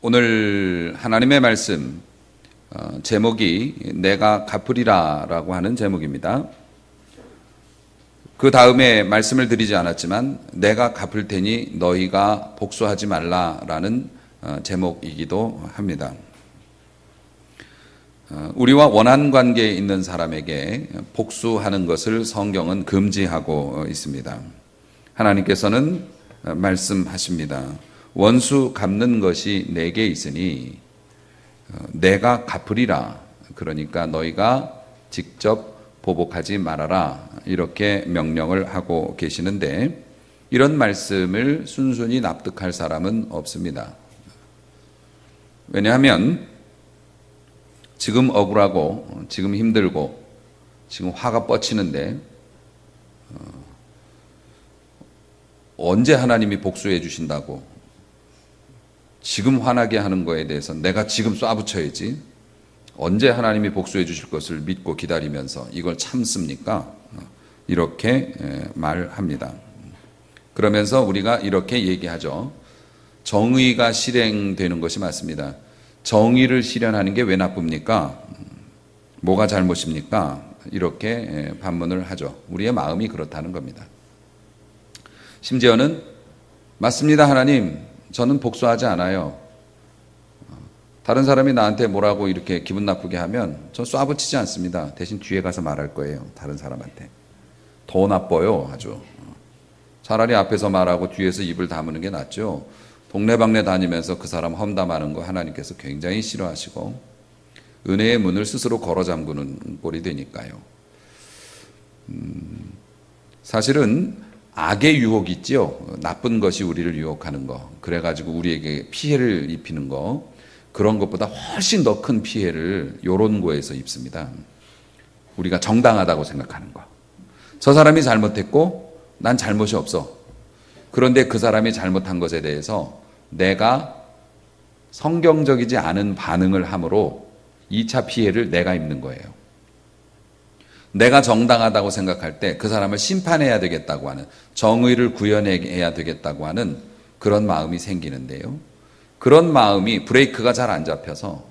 오늘 하나님의 말씀 제목이 내가 갚으리라 라고 하는 제목입니다. 그 다음에 말씀을 드리지 않았지만 내가 갚을 테니 너희가 복수하지 말라라는 제목이기도 합니다. 우리와 원한 관계에 있는 사람에게 복수하는 것을 성경은 금지하고 있습니다. 하나님께서는 말씀하십니다. 원수 갚는 것이 내게 있으니 내가 갚으리라. 그러니까 너희가 직접 보복하지 말아라. 이렇게 명령을 하고 계시는데 이런 말씀을 순순히 납득할 사람은 없습니다. 왜냐하면 지금 억울하고 지금 힘들고 지금 화가 뻗치는데 언제 하나님이 복수해 주신다고 지금 화나게 하는 거에 대해서 내가 지금 쏴붙여야지 언제 하나님이 복수해 주실 것을 믿고 기다리면서 이걸 참습니까? 이렇게 말합니다. 그러면서 우리가 이렇게 얘기하죠. 정의가 실행되는 것이 맞습니다. 정의를 실현하는 게 왜 나쁩니까? 뭐가 잘못입니까? 이렇게 반문을 하죠. 우리의 마음이 그렇다는 겁니다. 심지어는 맞습니다, 하나님. 저는 복수하지 않아요. 다른 사람이 나한테 뭐라고 이렇게 기분 나쁘게 하면 전 쏴붙이지 않습니다. 대신 뒤에 가서 말할 거예요. 다른 사람한테. 더 나빠요, 아주. 차라리 앞에서 말하고 뒤에서 입을 다무는 게 낫죠. 동네방네 다니면서 그 사람 험담하는 거 하나님께서 굉장히 싫어하시고 은혜의 문을 스스로 걸어 잠그는 꼴이 되니까요. 사실은 악의 유혹이 있죠. 나쁜 것이 우리를 유혹하는 거. 그래가지고 우리에게 피해를 입히는 거. 그런 것보다 훨씬 더 큰 피해를 이런 거에서 입습니다. 우리가 정당하다고 생각하는 거. 저 사람이 잘못했고 난 잘못이 없어. 그런데 그 사람이 잘못한 것에 대해서 내가 성경적이지 않은 반응을 함으로 2차 피해를 내가 입는 거예요. 내가 정당하다고 생각할 때 그 사람을 심판해야 되겠다고 하는, 정의를 구현해야 되겠다고 하는 그런 마음이 생기는데요. 그런 마음이 브레이크가 잘 안 잡혀서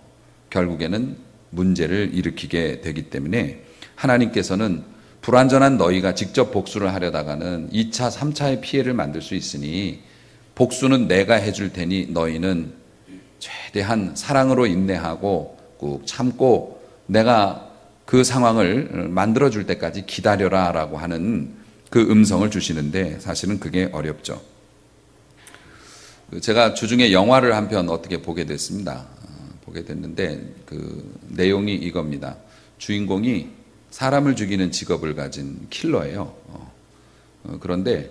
결국에는 문제를 일으키게 되기 때문에 하나님께서는 불완전한 너희가 직접 복수를 하려다가는 2차, 3차의 피해를 만들 수 있으니 복수는 내가 해줄 테니 너희는 최대한 사랑으로 인내하고 꾹 참고 내가 그 상황을 만들어줄 때까지 기다려라 라고 하는 그 음성을 주시는데 사실은 그게 어렵죠. 제가 주중에 영화를 한 편 어떻게 보게 됐습니다. 보게 됐는데 그 내용이 이겁니다. 주인공이 사람을 죽이는 직업을 가진 킬러예요. 그런데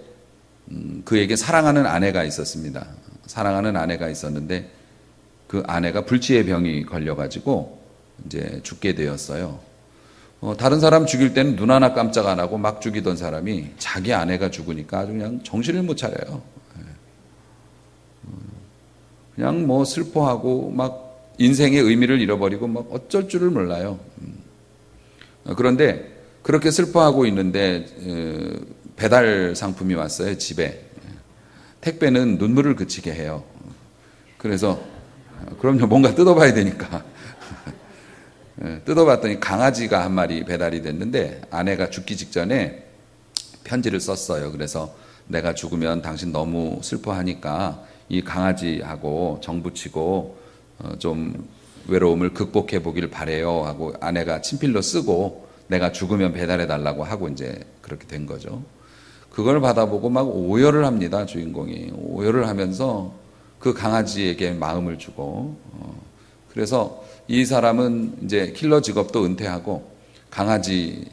그에게 사랑하는 아내가 있었습니다. 사랑하는 아내가 있었는데 그 아내가 불치의 병이 걸려가지고 이제 죽게 되었어요. 다른 사람 죽일 때는 눈 하나 깜짝 안 하고 막 죽이던 사람이 자기 아내가 죽으니까 아주 그냥 정신을 못 차려요. 그냥 뭐 슬퍼하고 막 인생의 의미를 잃어버리고 막 어쩔 줄을 몰라요. 그런데 그렇게 슬퍼하고 있는데 배달 상품이 왔어요, 집에. 택배는 눈물을 그치게 해요. 그래서 그럼요, 뭔가 뜯어봐야 되니까. 뜯어봤더니 강아지가 한 마리 배달이 됐는데 아내가 죽기 직전에 편지를 썼어요. 그래서 내가 죽으면 당신 너무 슬퍼하니까 이 강아지하고 정붙이고 좀 외로움을 극복해 보길 바래요 하고 아내가 친필로 쓰고 내가 죽으면 배달해 달라고 하고 이제 그렇게 된 거죠. 그걸 받아보고 막 오열을 합니다. 주인공이 오열을 하면서 그 강아지에게 마음을 주고 그래서 이 사람은 이제 킬러 직업도 은퇴하고 강아지랑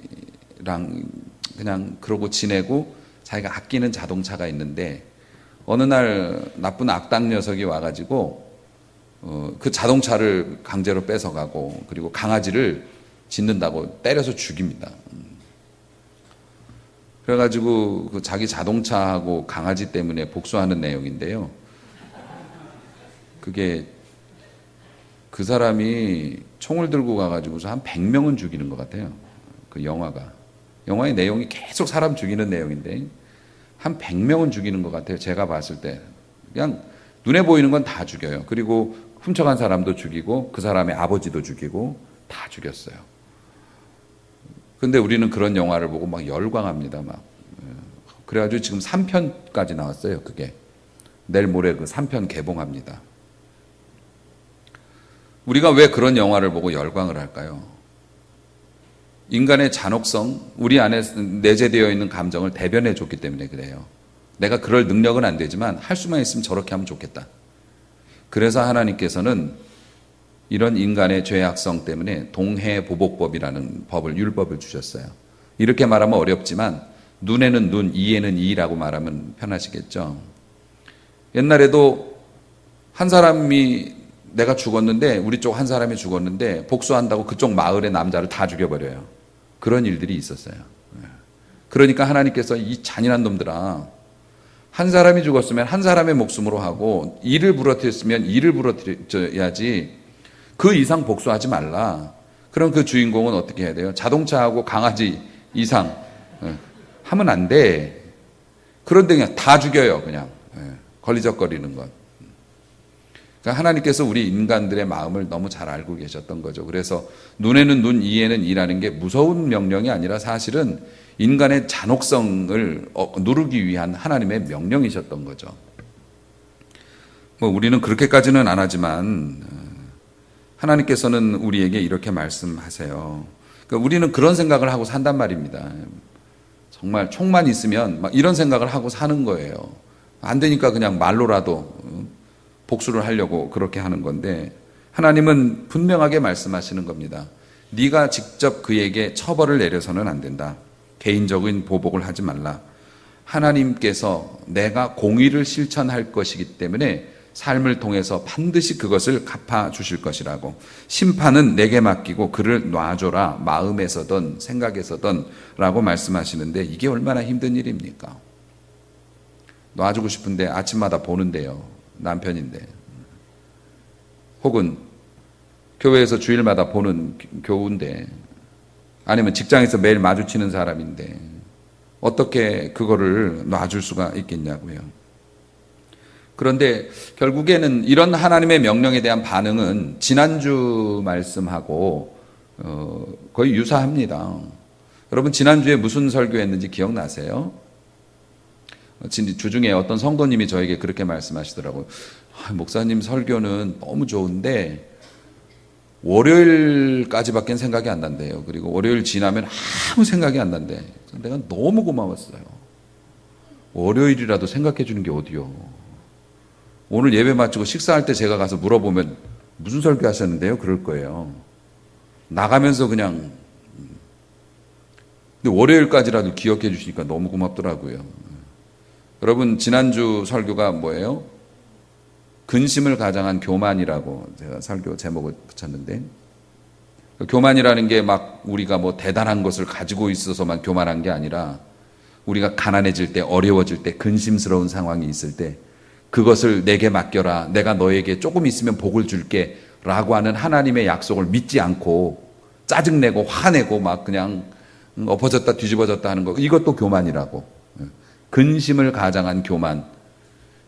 그냥 그러고 지내고 자기가 아끼는 자동차가 있는데 어느 날 나쁜 악당 녀석이 와가지고 그 자동차를 강제로 뺏어가고 그리고 강아지를 짖는다고 때려서 죽입니다. 그래가지고 그 자기 자동차하고 강아지 때문에 복수하는 내용인데요. 그게 그 사람이 총을 들고 가가지고서 한 100명은 죽이는 것 같아요. 그 영화가. 영화의 내용이 계속 사람 죽이는 내용인데 한 100명은 죽이는 것 같아요. 제가 봤을 때. 그냥 눈에 보이는 건 다 죽여요. 그리고 훔쳐간 사람도 죽이고 그 사람의 아버지도 죽이고 다 죽였어요. 근데 우리는 그런 영화를 보고 막 열광합니다. 막. 그래가지고 지금 3편까지 나왔어요. 그게. 내일 모레 그 3편 개봉합니다. 우리가 왜 그런 영화를 보고 열광을 할까요? 인간의 잔혹성, 우리 안에 내재되어 있는 감정을 대변해 줬기 때문에 그래요. 내가 그럴 능력은 안 되지만 할 수만 있으면 저렇게 하면 좋겠다. 그래서 하나님께서는 이런 인간의 죄악성 때문에 동해보복법이라는 법을, 율법을 주셨어요. 이렇게 말하면 어렵지만 눈에는 눈, 이에는 이라고 말하면 편하시겠죠. 옛날에도 한 사람이 내가 죽었는데, 우리 쪽 한 사람이 죽었는데 복수한다고 그쪽 마을의 남자를 다 죽여버려요. 그런 일들이 있었어요. 그러니까 하나님께서 이 잔인한 놈들아, 한 사람이 죽었으면 한 사람의 목숨으로 하고 일을 부러뜨렸으면 일을 부러뜨려야지 그 이상 복수하지 말라. 그럼 그 주인공은 어떻게 해야 돼요? 자동차하고 강아지 이상 하면 안 돼. 그런데 그냥 다 죽여요. 그냥 걸리적거리는 것. 그러니까 하나님께서 우리 인간들의 마음을 너무 잘 알고 계셨던 거죠. 그래서 눈에는 눈, 이에는 이라는 게 무서운 명령이 아니라 사실은 인간의 잔혹성을 누르기 위한 하나님의 명령이셨던 거죠. 뭐 우리는 그렇게까지는 안 하지만 하나님께서는 우리에게 이렇게 말씀하세요. 그러니까 우리는 그런 생각을 하고 산단 말입니다. 정말 총만 있으면 막 이런 생각을 하고 사는 거예요. 안 되니까 그냥 말로라도 복수를 하려고 그렇게 하는 건데, 하나님은 분명하게 말씀하시는 겁니다. 네가 직접 그에게 처벌을 내려서는 안 된다. 개인적인 보복을 하지 말라. 하나님께서 내가 공의를 실천할 것이기 때문에 삶을 통해서 반드시 그것을 갚아주실 것이라고. 심판은 내게 맡기고 그를 놔줘라. 마음에서든 생각에서든 라고 말씀하시는데, 이게 얼마나 힘든 일입니까? 놔주고 싶은데 아침마다 보는데요. 남편인데. 혹은 교회에서 주일마다 보는 교우인데, 아니면 직장에서 매일 마주치는 사람인데 어떻게 그거를 놔줄 수가 있겠냐고요. 그런데 결국에는 이런 하나님의 명령에 대한 반응은 지난주 말씀하고 거의 유사합니다. 여러분, 지난주에 무슨 설교했는지 기억나세요? 주중에 어떤 성도님이 저에게 그렇게 말씀하시더라고요. 목사님 설교는 너무 좋은데 월요일까지밖에 생각이 안 난대요. 그리고 월요일 지나면 아무 생각이 안 난대. 내가 너무 고마웠어요. 월요일이라도 생각해 주는 게 어디요. 오늘 예배 마치고 식사할 때 제가 가서 물어보면 무슨 설교 하셨는데요? 그럴 거예요. 나가면서 그냥. 근데 월요일까지라도 기억해 주시니까 너무 고맙더라고요. 여러분, 지난주 설교가 뭐예요? 근심을 가장한 교만이라고 제가 설교 제목을 붙였는데, 교만이라는 게 막 우리가 뭐 대단한 것을 가지고 있어서만 교만한 게 아니라 우리가 가난해질 때, 어려워질 때, 근심스러운 상황이 있을 때 그것을 내게 맡겨라. 내가 너에게 조금 있으면 복을 줄게 라고 하는 하나님의 약속을 믿지 않고 짜증내고 화내고 막 그냥 엎어졌다 뒤집어졌다 하는 거, 이것도 교만이라고. 근심을 가장한 교만.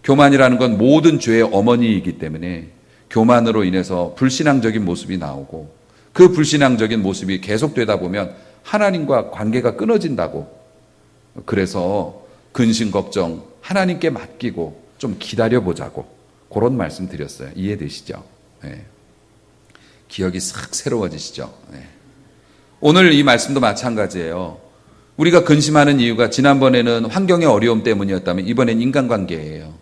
교만이라는 건 모든 죄의 어머니이기 때문에 교만으로 인해서 불신앙적인 모습이 나오고, 그 불신앙적인 모습이 계속되다 보면 하나님과 관계가 끊어진다고. 그래서 근심 걱정 하나님께 맡기고 좀 기다려보자고, 그런 말씀 드렸어요. 이해되시죠? 네. 기억이 싹 새로워지시죠? 네. 오늘 이 말씀도 마찬가지예요. 우리가 근심하는 이유가 지난번에는 환경의 어려움 때문이었다면 이번엔 인간관계예요.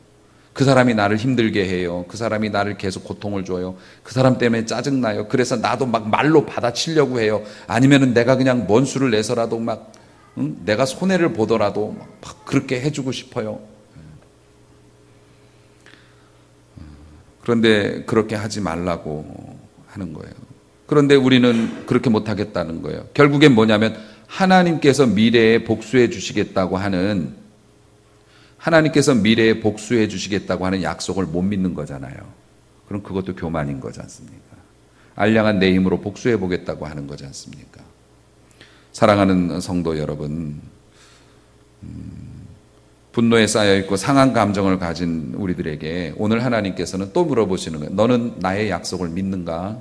그 사람이 나를 힘들게 해요. 그 사람이 나를 계속 고통을 줘요. 그 사람 때문에 짜증나요. 그래서 나도 막 말로 받아치려고 해요. 아니면은 내가 그냥 뭔 수를 내서라도 막 내가 손해를 보더라도 막 그렇게 해주고 싶어요. 그런데 그렇게 하지 말라고 하는 거예요. 그런데 우리는 그렇게 못하겠다는 거예요. 결국엔 뭐냐면 하나님께서 미래에 복수해 주시겠다고 하는, 하나님께서 미래에 복수해 주시겠다고 하는 약속을 못 믿는 거잖아요. 그럼 그것도 교만인 거지 않습니까? 알량한 내 힘으로 복수해 보겠다고 하는 거지 분노에 쌓여있고 상한 감정을 가진 우리들에게 오늘 하나님께서는 또 물어보시는 거예요. 너는 나의 약속을 믿는가?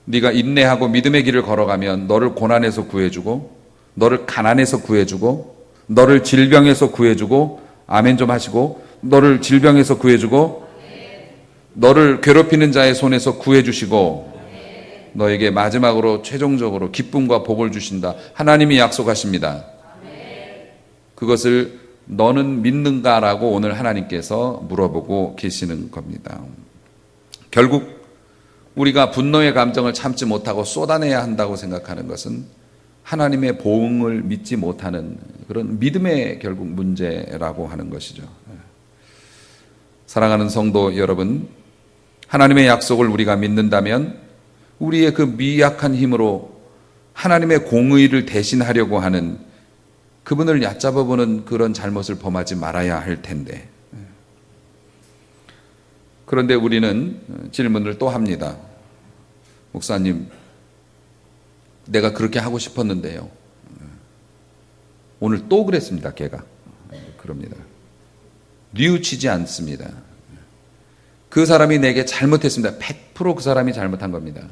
네가 인내하고 믿음의 길을 걸어가면 너를 고난에서 구해주고, 너를 가난에서 구해주고, 너를 질병에서 구해주고, 아멘 좀 하시고, 너를 질병에서 구해주고, 너를 괴롭히는 자의 손에서 구해주시고, 너에게 마지막으로 최종적으로 기쁨과 복을 주신다. 하나님이 약속하십니다. 그것을 너는 믿는가라고 오늘 하나님께서 물어보고 계시는 겁니다. 결국 우리가 분노의 감정을 참지 못하고 쏟아내야 한다고 생각하는 것은 하나님의 보응을 믿지 못하는 그런 믿음의 결국 문제라고 하는 것이죠. 사랑하는 성도 여러분, 하나님의 약속을 우리가 믿는다면 우리의 그 미약한 힘으로 하나님의 공의를 대신하려고 하는 그분을 얕잡아보는 그런 잘못을 범하지 말아야 할 텐데, 그런데 우리는 질문을 또 합니다. 목사님, 내가 그렇게 하고 싶었는데요. 오늘 또 그랬습니다, 걔가. 그럽니다. 뉘우치지 않습니다. 그 사람이 내게 잘못했습니다. 100% 그 사람이 잘못한 겁니다.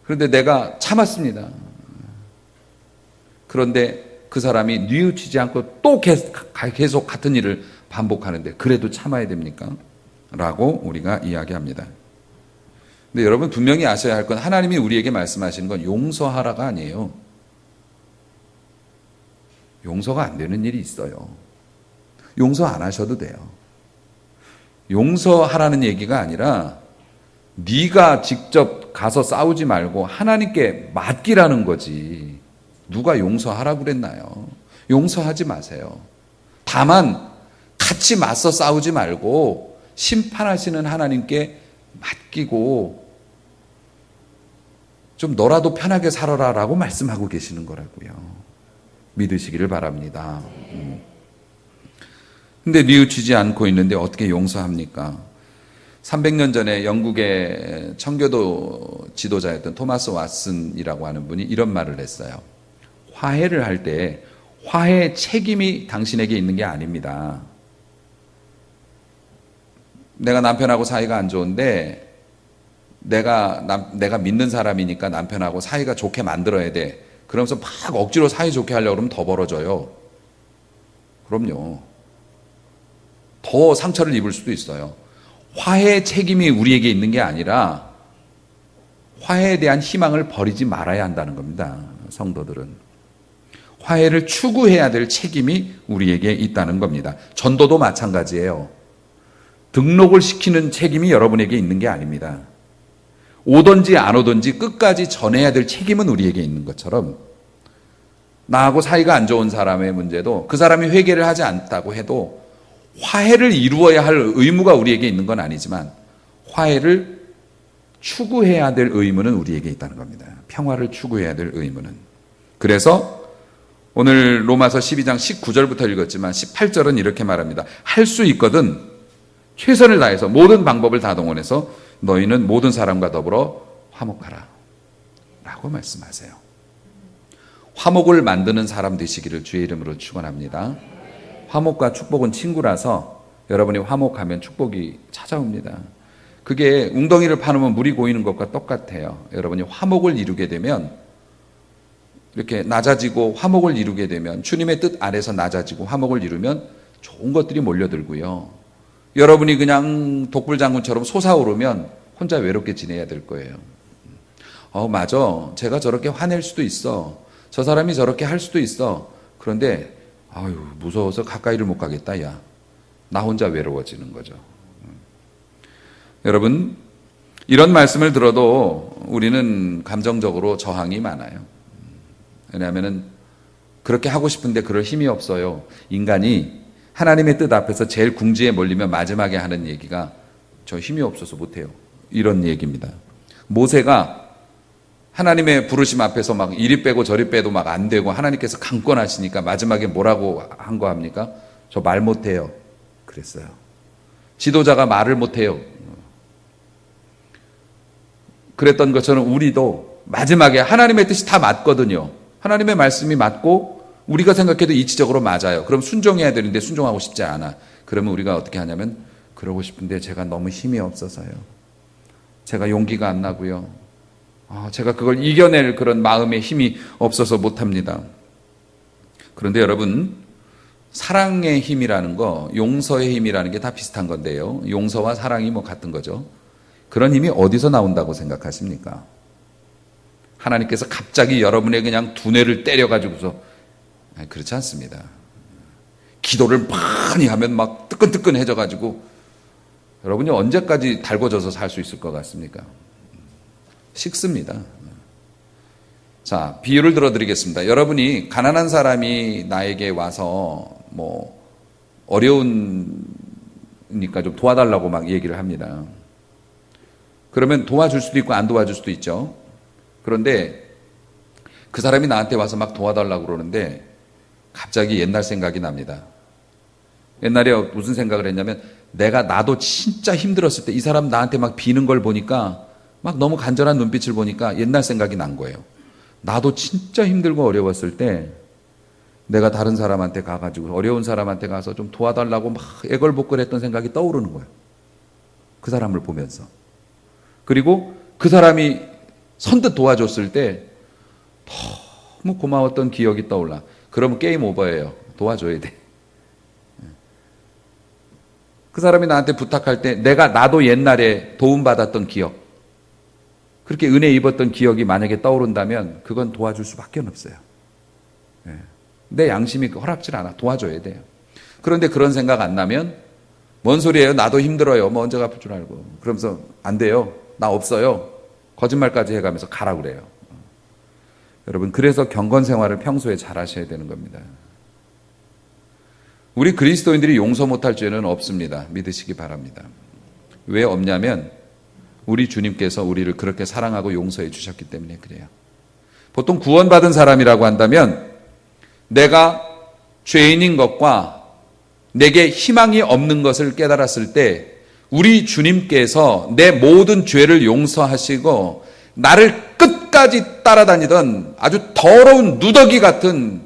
그런데 내가 참았습니다. 그런데 그 사람이 뉘우치지 않고 또 계속 같은 일을 반복하는데 그래도 참아야 됩니까? 라고 우리가 이야기합니다. 근데 여러분 분명히 아셔야 할 건 하나님이 우리에게 말씀하시는 건 용서하라가 아니에요. 용서가 안 되는 일이 있어요. 용서 안 하셔도 돼요. 용서하라는 얘기가 아니라 네가 직접 가서 싸우지 말고 하나님께 맡기라는 거지. 누가 용서하라고 그랬나요? 용서하지 마세요. 다만 같이 맞서 싸우지 말고 심판하시는 하나님께 맡기고 좀 너라도 편하게 살아라라고 말씀하고 계시는 거라고요. 믿으시기를 바랍니다. 근데 뉘우치지 않고 있는데 어떻게 용서합니까? 300년 전에 영국의 청교도 지도자였던 토마스 왓슨이라고 하는 분이 이런 말을 했어요. 화해를 할 때 화해 책임이 당신에게 있는 게 아닙니다. 내가 남편하고 사이가 안 좋은데 내가 믿는 사람이니까 남편하고 사이가 좋게 만들어야 돼. 그러면서 막 억지로 사이 좋게 하려고 그러면 더 벌어져요. 그럼요. 더 상처를 입을 수도 있어요. 화해 책임이 우리에게 있는 게 아니라 화해에 대한 희망을 버리지 말아야 한다는 겁니다. 성도들은. 화해를 추구해야 될 책임이 우리에게 있다는 겁니다. 전도도 마찬가지예요. 등록을 시키는 책임이 여러분에게 있는 게 아닙니다. 오든지 안 오든지 끝까지 전해야 될 책임은 우리에게 있는 것처럼 나하고 사이가 안 좋은 사람의 문제도 그 사람이 회개를 하지 않다고 해도 화해를 이루어야 할 의무가 우리에게 있는 건 아니지만 화해를 추구해야 될 의무는 우리에게 있다는 겁니다. 평화를 추구해야 될 의무는. 그래서 오늘 로마서 12장 19절부터 읽었지만 18절은 이렇게 말합니다. 할 수 있거든 최선을 다해서 모든 방법을 다 동원해서 너희는 모든 사람과 더불어 화목하라 라고 말씀하세요. 화목을 만드는 사람 되시기를 주의 이름으로 축원합니다. 화목과 축복은 친구라서 여러분이 화목하면 축복이 찾아옵니다. 그게 웅덩이를 파놓으면 물이 고이는 것과 똑같아요. 여러분이 화목을 이루게 되면 이렇게 낮아지고 화목을 이루게 되면 주님의 뜻 아래서 낮아지고 화목을 이루면 좋은 것들이 몰려들고요. 여러분이 그냥 독불장군처럼 솟아오르면 혼자 외롭게 지내야 될 거예요. 맞아. 제가 저렇게 화낼 수도 있어. 저 사람이 저렇게 할 수도 있어. 그런데 무서워서 가까이를 못 가겠다. 야, 나 혼자 외로워지는 거죠. 여러분, 이런 말씀을 들어도 우리는 감정적으로 저항이 많아요. 왜냐하면 그렇게 하고 싶은데 그럴 힘이 없어요. 인간이 하나님의 뜻 앞에서 제일 궁지에 몰리면 마지막에 하는 얘기가 저 힘이 없어서 못해요. 이런 얘기입니다. 모세가 하나님의 부르심 앞에서 막 이리 빼고 저리 빼도 막 안 되고 하나님께서 강권하시니까 마지막에 뭐라고 한 거 합니까? 저 말 못해요. 그랬어요. 지도자가 말을 못해요. 그랬던 것처럼 우리도 마지막에 하나님의 뜻이 다 맞거든요. 하나님의 말씀이 맞고 우리가 생각해도 이치적으로 맞아요. 그럼 순종해야 되는데 순종하고 싶지 않아. 그러면 우리가 어떻게 하냐면 그러고 싶은데 제가 너무 힘이 없어서요. 제가 용기가 안 나고요. 제가 그걸 이겨낼 그런 마음의 힘이 없어서 못합니다. 그런데 여러분, 사랑의 힘이라는 거, 용서의 힘이라는 게 다 비슷한 건데요. 용서와 사랑이 뭐 같은 거죠. 그런 힘이 어디서 나온다고 생각하십니까? 하나님께서 갑자기 여러분의 그냥 두뇌를 때려가지고서, 그렇지 않습니다. 기도를 많이 하면 막 뜨끈뜨끈해져가지고 여러분이 언제까지 달궈져서 살 수 있을 것 같습니까? 식습니다. 자, 비유를 들어드리겠습니다. 여러분이 가난한 사람이 나에게 와서 뭐 어려우니까 좀 도와달라고 막 얘기를 합니다. 그러면 도와줄 수도 있고 안 도와줄 수도 있죠. 그런데 그 사람이 나한테 와서 막 도와달라고 그러는데 갑자기 옛날 생각이 납니다. 옛날에 무슨 생각을 했냐면 나도 진짜 힘들었을 때 이 사람 나한테 막 비는 걸 보니까 막 너무 간절한 눈빛을 보니까 옛날 생각이 난 거예요. 나도 진짜 힘들고 어려웠을 때 내가 다른 사람한테 가가지고 어려운 사람한테 가서 좀 도와달라고 막 애걸복걸했던 생각이 떠오르는 거예요. 그 사람을 보면서. 그리고 그 사람이 선뜻 도와줬을 때 너무 고마웠던 기억이 떠올라. 그러면 게임 오버예요. 도와줘야 돼. 그 사람이 나한테 부탁할 때 나도 옛날에 도움받았던 기억, 그렇게 은혜 입었던 기억이 만약에 떠오른다면 그건 도와줄 수밖에 없어요. 내 양심이 허락질 않아. 도와줘야 돼요. 그런데 그런 생각 안 나면 뭔 소리예요? 나도 힘들어요. 뭐 언제 갚을 줄 알고. 그러면서 안 돼요. 나 없어요. 거짓말까지 해가면서 가라 그래요. 여러분, 그래서 경건 생활을 평소에 잘 하셔야 되는 겁니다. 우리 그리스도인들이 용서 못할 죄는 없습니다. 믿으시기 바랍니다. 왜 없냐면 우리 주님께서 우리를 그렇게 사랑하고 용서해 주셨기 때문에 그래요. 보통 구원받은 사람이라고 한다면 내가 죄인인 것과 내게 희망이 없는 것을 깨달았을 때 우리 주님께서 내 모든 죄를 용서하시고 나를 끝까지 따라다니던 아주 더러운 누더기 같은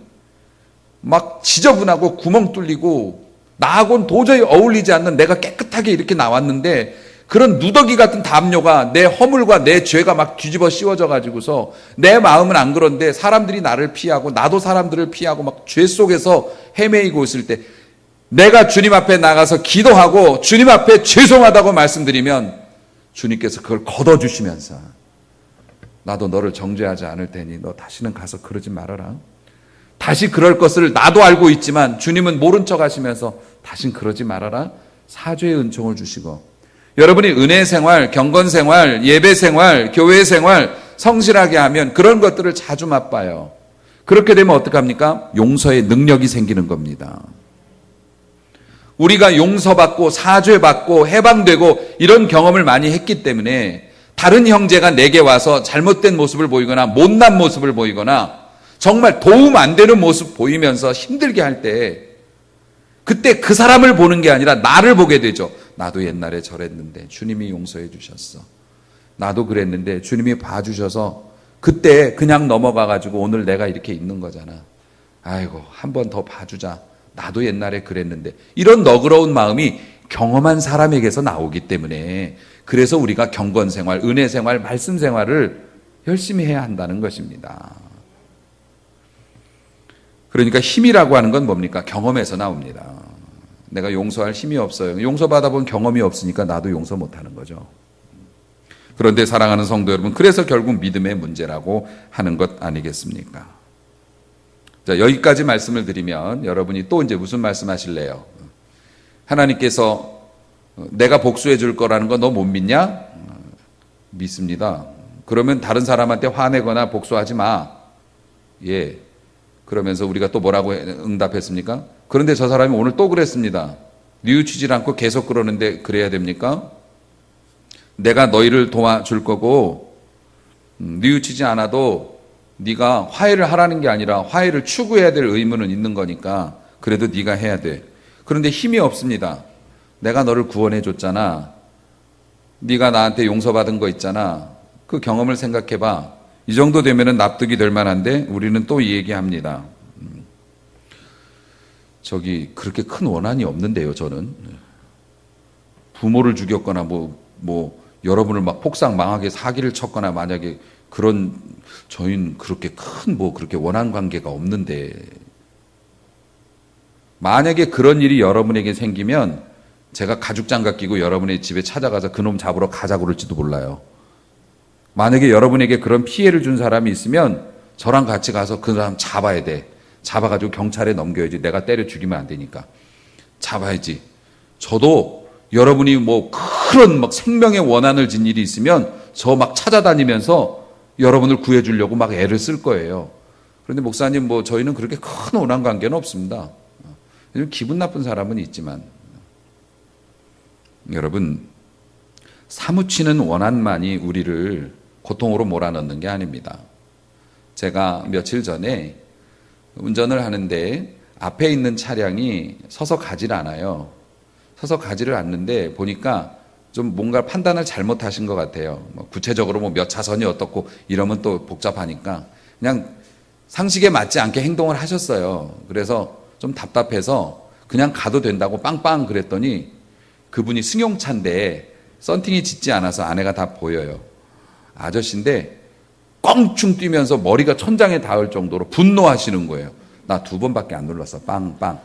막 지저분하고 구멍 뚫리고 나하고는 도저히 어울리지 않는 내가 깨끗하게 이렇게 나왔는데 그런 누더기 같은 담요가 내 허물과 내 죄가 막 뒤집어 씌워져 가지고서 내 마음은 안 그런데 사람들이 나를 피하고 나도 사람들을 피하고 막 죄 속에서 헤매이고 있을 때 내가 주님 앞에 나가서 기도하고 주님 앞에 죄송하다고 말씀드리면 주님께서 그걸 걷어주시면서 나도 너를 정죄하지 않을 테니 너 다시는 가서 그러지 말아라. 다시 그럴 것을 나도 알고 있지만 주님은 모른 척 하시면서 다신 그러지 말아라. 사죄의 은총을 주시고 여러분이 은혜 생활, 경건 생활, 예배 생활, 교회 생활 성실하게 하면 그런 것들을 자주 맛봐요. 그렇게 되면 어떡합니까? 용서의 능력이 생기는 겁니다. 우리가 용서받고 사죄받고 해방되고 이런 경험을 많이 했기 때문에 다른 형제가 내게 와서 잘못된 모습을 보이거나 못난 모습을 보이거나 정말 도움 안 되는 모습 보이면서 힘들게 할 때 그때 그 사람을 보는 게 아니라 나를 보게 되죠. 나도 옛날에 저랬는데 주님이 용서해 주셨어. 나도 그랬는데 주님이 봐주셔서 그때 그냥 넘어가가지고 오늘 내가 이렇게 있는 거잖아. 아이고 한 번 더 봐주자. 나도 옛날에 그랬는데 이런 너그러운 마음이 경험한 사람에게서 나오기 때문에 그래서 우리가 경건 생활, 은혜 생활, 말씀 생활을 열심히 해야 한다는 것입니다. 그러니까 힘이라고 하는 건 뭡니까? 경험에서 나옵니다. 내가 용서할 힘이 없어요. 용서받아 본 경험이 없으니까 나도 용서 못하는 거죠. 그런데 사랑하는 성도 여러분, 그래서 결국 믿음의 문제라고 하는 것 아니겠습니까? 자, 여기까지 말씀을 드리면 여러분이 또 이제 무슨 말씀 하실래요? 하나님께서 내가 복수해 줄 거라는 거 너 못 믿냐? 믿습니다. 그러면 다른 사람한테 화내거나 복수하지 마. 예. 그러면서 우리가 또 뭐라고 응답했습니까? 그런데 저 사람이 오늘 또 그랬습니다. 뉘우치질 않고 계속 그러는데 그래야 됩니까? 내가 너희를 도와줄 거고 뉘우치지 않아도 네가 화해를 하라는 게 아니라 화해를 추구해야 될 의무는 있는 거니까 그래도 네가 해야 돼. 그런데 힘이 없습니다. 내가 너를 구원해 줬잖아. 네가 나한테 용서받은 거 있잖아. 그 경험을 생각해봐. 이 정도 되면은 납득이 될 만한데 우리는 또 이 얘기합니다. 그렇게 큰 원한이 없는데요, 저는. 부모를 죽였거나 여러분을 막 폭삭 망하게 사기를 쳤거나 만약에 저희는 그렇게 그렇게 원한 관계가 없는데, 만약에 그런 일이 여러분에게 생기면 제가 가죽장갑 끼고 여러분의 집에 찾아가서 그놈 잡으러 가자고 그럴지도 몰라요. 만약에 여러분에게 그런 피해를 준 사람이 있으면 저랑 같이 가서 그 사람 잡아야 돼. 잡아가지고 경찰에 넘겨야지. 내가 때려 죽이면 안 되니까. 잡아야지. 저도 여러분이 그런 생명의 원한을 진 일이 있으면 저 막 찾아다니면서 여러분을 구해주려고 막 애를 쓸 거예요. 그런데 목사님, 저희는 그렇게 큰 원한 관계는 없습니다. 기분 나쁜 사람은 있지만, 여러분, 사무치는 원한만이 우리를 고통으로 몰아넣는 게 아닙니다. 제가 며칠 전에 운전을 하는데 앞에 있는 차량이 서서 가질 않아요. 서서 가지를 않는데 보니까 좀 뭔가 판단을 잘못하신 것 같아요. 구체적으로 몇 차선이 어떻고 이러면 또 복잡하니까 그냥 상식에 맞지 않게 행동을 하셨어요. 그래서 좀 답답해서 그냥 가도 된다고 빵빵 그랬더니 그분이 승용차인데 썬팅이 짙지 않아서 안에가 다 보여요. 아저씨인데 껑충 뛰면서 머리가 천장에 닿을 정도로 분노하시는 거예요. 나 2번밖에 안 눌렀어. 빵빵.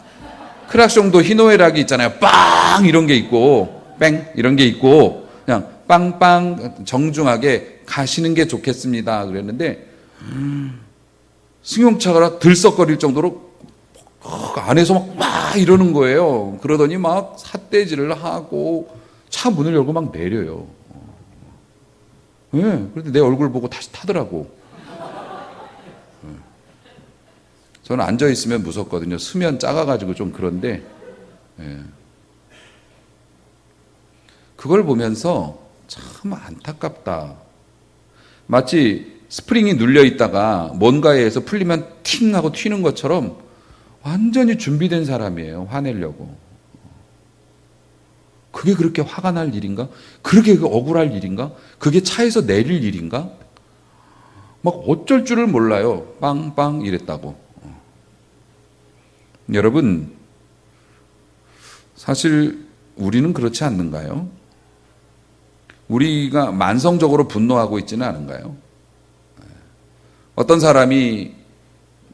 크락숑도 희노애락이 있잖아요. 빵 이런 게 있고 뺑 이런 게 있고 그냥 빵빵 정중하게 가시는 게 좋겠습니다 그랬는데 승용차가 들썩거릴 정도로 안에서 막 이러는 거예요. 그러더니 막 삿대질을 하고 차 문을 열고 막 내려요. 그런데 내 얼굴 보고 다시 타더라고. 저는 앉아있으면 무섭거든요. 쓰면 작아가지고 좀 그런데, 그걸 보면서 참 안타깝다. 마치 스프링이 눌려있다가 뭔가에 의해서 풀리면 팅 하고 튀는 것처럼 완전히 준비된 사람이에요. 화내려고. 그게 그렇게 화가 날 일인가? 그렇게 억울할 일인가? 그게 차에서 내릴 일인가? 막 어쩔 줄을 몰라요. 빵빵 이랬다고. 여러분, 사실 우리는 그렇지 않는가요? 우리가 만성적으로 분노하고 있지는 않은가요? 어떤 사람이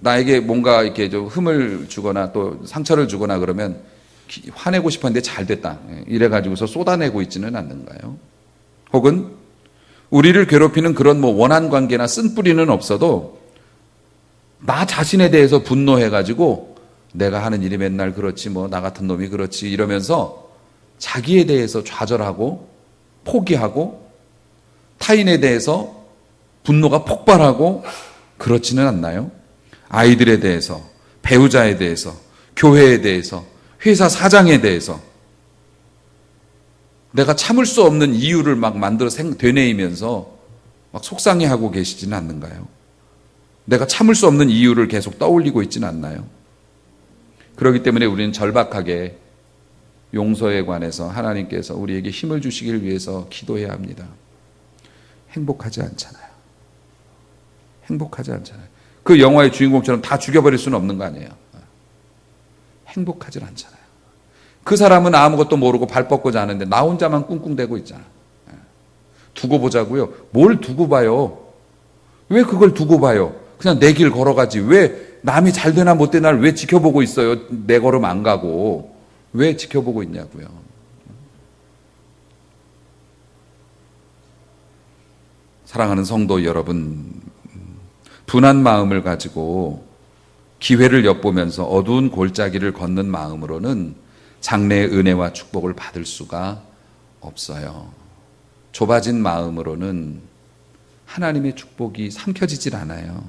나에게 뭔가 이렇게 좀 흠을 주거나 또 상처를 주거나 그러면 화내고 싶었는데 잘 됐다. 이래가지고서 쏟아내고 있지는 않는가요? 혹은 우리를 괴롭히는 그런 원한 관계나 쓴뿌리는 없어도 나 자신에 대해서 분노해가지고 내가 하는 일이 맨날 그렇지 나 같은 놈이 그렇지 이러면서 자기에 대해서 좌절하고 포기하고 타인에 대해서 분노가 폭발하고 그렇지는 않나요? 아이들에 대해서, 배우자에 대해서, 교회에 대해서, 회사 사장에 대해서 내가 참을 수 없는 이유를 막 만들어 되뇌이면서 막 속상해하고 계시지는 않는가요? 내가 참을 수 없는 이유를 계속 떠올리고 있지는 않나요? 그렇기 때문에 우리는 절박하게 용서에 관해서 하나님께서 우리에게 힘을 주시길 위해서 기도해야 합니다. 행복하지 않잖아요. 행복하지 않잖아요. 그 영화의 주인공처럼 다 죽여버릴 수는 없는 거 아니에요. 행복하지 않잖아요. 그 사람은 아무것도 모르고 발 뻗고 자는데 나 혼자만 꿍꿍대고 있잖아. 두고 보자고요. 뭘 두고 봐요? 왜 그걸 두고 봐요? 그냥 내 길 걸어가지. 왜 남이 잘 되나 못 되나 왜 지켜보고 있어요? 내 걸음 안 가고. 왜 지켜보고 있냐고요. 사랑하는 성도 여러분, 분한 마음을 가지고 기회를 엿보면서 어두운 골짜기를 걷는 마음으로는 장래의 은혜와 축복을 받을 수가 없어요. 좁아진 마음으로는 하나님의 축복이 삼켜지질 않아요.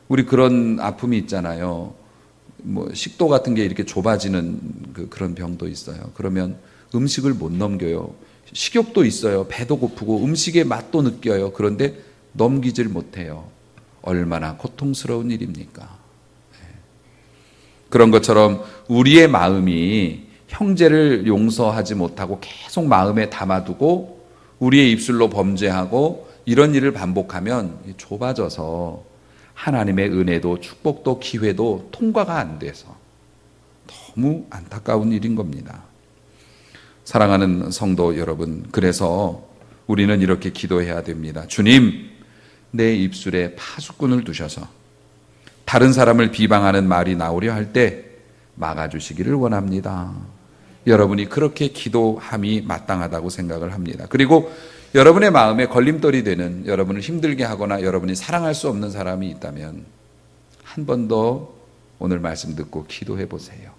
우리 그런 아픔이 있잖아요. 식도 같은 게 이렇게 좁아지는 그런 병도 있어요. 그러면 음식을 못 넘겨요. 식욕도 있어요. 배도 고프고 음식의 맛도 느껴요. 그런데 넘기질 못해요. 얼마나 고통스러운 일입니까? 그런 것처럼 우리의 마음이 형제를 용서하지 못하고 계속 마음에 담아두고 우리의 입술로 범죄하고 이런 일을 반복하면 좁아져서 하나님의 은혜도 축복도 기회도 통과가 안 돼서 너무 안타까운 일인 겁니다. 사랑하는 성도 여러분, 그래서 우리는 이렇게 기도해야 됩니다. 주님, 내 입술에 파수꾼을 두셔서 다른 사람을 비방하는 말이 나오려 할 때 막아주시기를 원합니다. 여러분이 그렇게 기도함이 마땅하다고 생각을 합니다. 그리고 여러분의 마음에 걸림돌이 되는, 여러분을 힘들게 하거나 여러분이 사랑할 수 없는 사람이 있다면 한 번 더 오늘 말씀 듣고 기도해 보세요.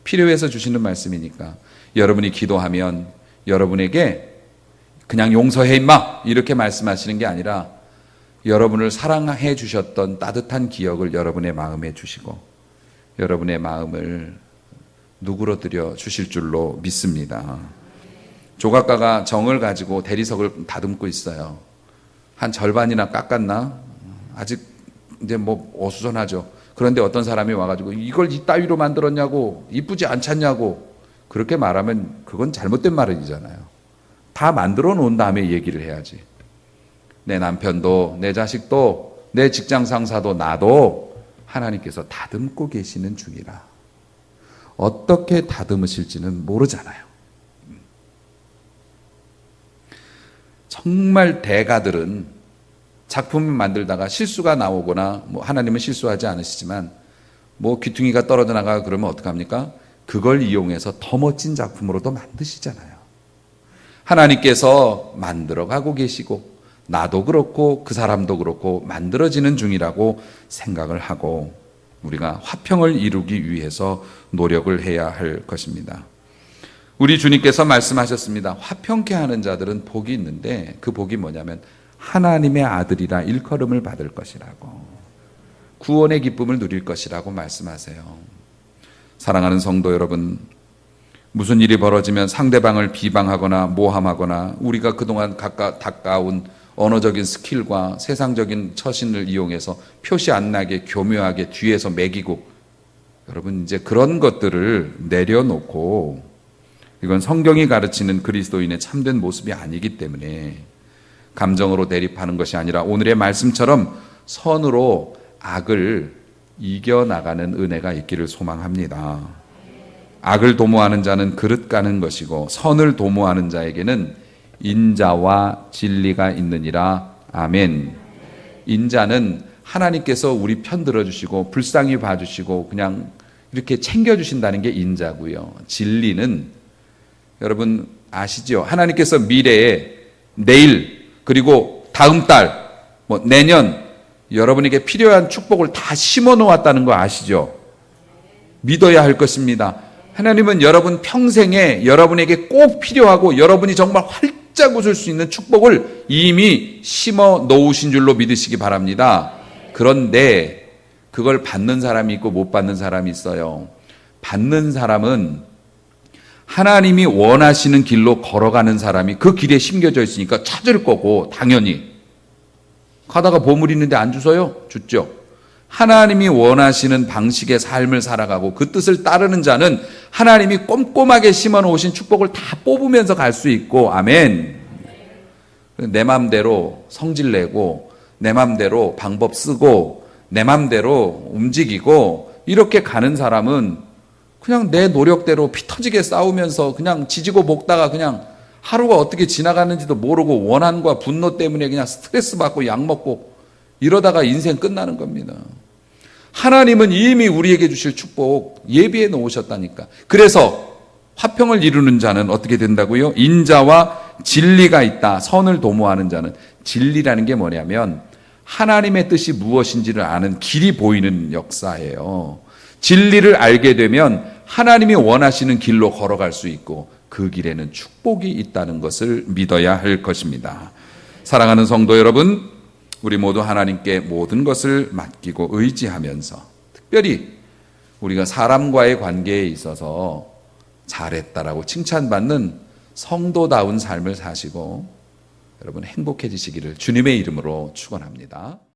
필요해서 주시는 말씀이니까 여러분이 기도하면 여러분에게 그냥 용서해 임마 이렇게 말씀하시는 게 아니라 여러분을 사랑해 주셨던 따뜻한 기억을 여러분의 마음에 주시고 여러분의 마음을 누그러뜨려 주실 줄로 믿습니다. 조각가가 정을 가지고 대리석을 다듬고 있어요. 한 절반이나 깎았나? 아직 이제 뭐 어수선하죠. 그런데 어떤 사람이 와가지고 이걸 이따위로 만들었냐고, 이쁘지 않잖냐고 그렇게 말하면 그건 잘못된 말이잖아요. 다 만들어 놓은 다음에 얘기를 해야지. 내 남편도 내 자식도 내 직장 상사도 나도 하나님께서 다듬고 계시는 중이라. 어떻게 다듬으실지는 모르잖아요. 정말 대가들은 작품을 만들다가 실수가 나오거나 뭐 하나님은 실수하지 않으시지만 뭐 귀퉁이가 떨어져 나가 그러면 어떡합니까? 그걸 이용해서 더 멋진 작품으로도 만드시잖아요. 하나님께서 만들어가고 계시고 나도 그렇고 그 사람도 그렇고 만들어지는 중이라고 생각을 하고 우리가 화평을 이루기 위해서 노력을 해야 할 것입니다. 우리 주님께서 말씀하셨습니다. 화평케 하는 자들은 복이 있는데 그 복이 뭐냐면 하나님의 아들이라 일컬음을 받을 것이라고, 구원의 기쁨을 누릴 것이라고 말씀하세요. 사랑하는 성도 여러분, 무슨 일이 벌어지면 상대방을 비방하거나 모함하거나 우리가 그동안 가까운 언어적인 스킬과 세상적인 처신을 이용해서 표시 안 나게 교묘하게 뒤에서 매기고, 여러분 이제 그런 것들을 내려놓고, 이건 성경이 가르치는 그리스도인의 참된 모습이 아니기 때문에 감정으로 대립하는 것이 아니라 오늘의 말씀처럼 선으로 악을 이겨나가는 은혜가 있기를 소망합니다. 악을 도모하는 자는 그릇 가는 것이고 선을 도모하는 자에게는 인자와 진리가 있느니라. 아멘. 인자는 하나님께서 우리 편 들어주시고 불쌍히 봐주시고 그냥 이렇게 챙겨주신다는 게 인자고요. 진리는 여러분 아시죠? 하나님께서 미래에 내일 그리고 다음 달 뭐 내년 여러분에게 필요한 축복을 다 심어 놓았다는 거 아시죠? 믿어야 할 것입니다. 하나님은 여러분 평생에 여러분에게 꼭 필요하고 여러분이 정말 활짝 웃을 수 있는 축복을 이미 심어 놓으신 줄로 믿으시기 바랍니다. 그런데 그걸 받는 사람이 있고 못 받는 사람이 있어요. 받는 사람은 하나님이 원하시는 길로 걸어가는 사람이 그 길에 심겨져 있으니까 찾을 거고, 당연히 가다가 보물 있는데 안 주서요? 줬죠. 하나님이 원하시는 방식의 삶을 살아가고 그 뜻을 따르는 자는 하나님이 꼼꼼하게 심어 놓으신 축복을 다 뽑으면서 갈 수 있고, 아멘. 내 맘대로 성질내고 내 맘대로 방법 쓰고 내 맘대로 움직이고 이렇게 가는 사람은 그냥 내 노력대로 피 터지게 싸우면서 그냥 지지고 볶다가 그냥 하루가 어떻게 지나가는지도 모르고 원한과 분노 때문에 그냥 스트레스 받고 약 먹고 이러다가 인생 끝나는 겁니다. 하나님은 이미 우리에게 주실 축복 예비해 놓으셨다니까. 그래서 화평을 이루는 자는 어떻게 된다고요? 인자와 진리가 있다. 선을 도모하는 자는, 진리라는 게 뭐냐면 하나님의 뜻이 무엇인지를 아는 길이 보이는 역사예요. 진리를 알게 되면 하나님이 원하시는 길로 걸어갈 수 있고 그 길에는 축복이 있다는 것을 믿어야 할 것입니다. 사랑하는 성도 여러분, 우리 모두 하나님께 모든 것을 맡기고 의지하면서 특별히 우리가 사람과의 관계에 있어서 잘했다라고 칭찬받는 성도다운 삶을 사시고 여러분 행복해지시기를 주님의 이름으로 축원합니다.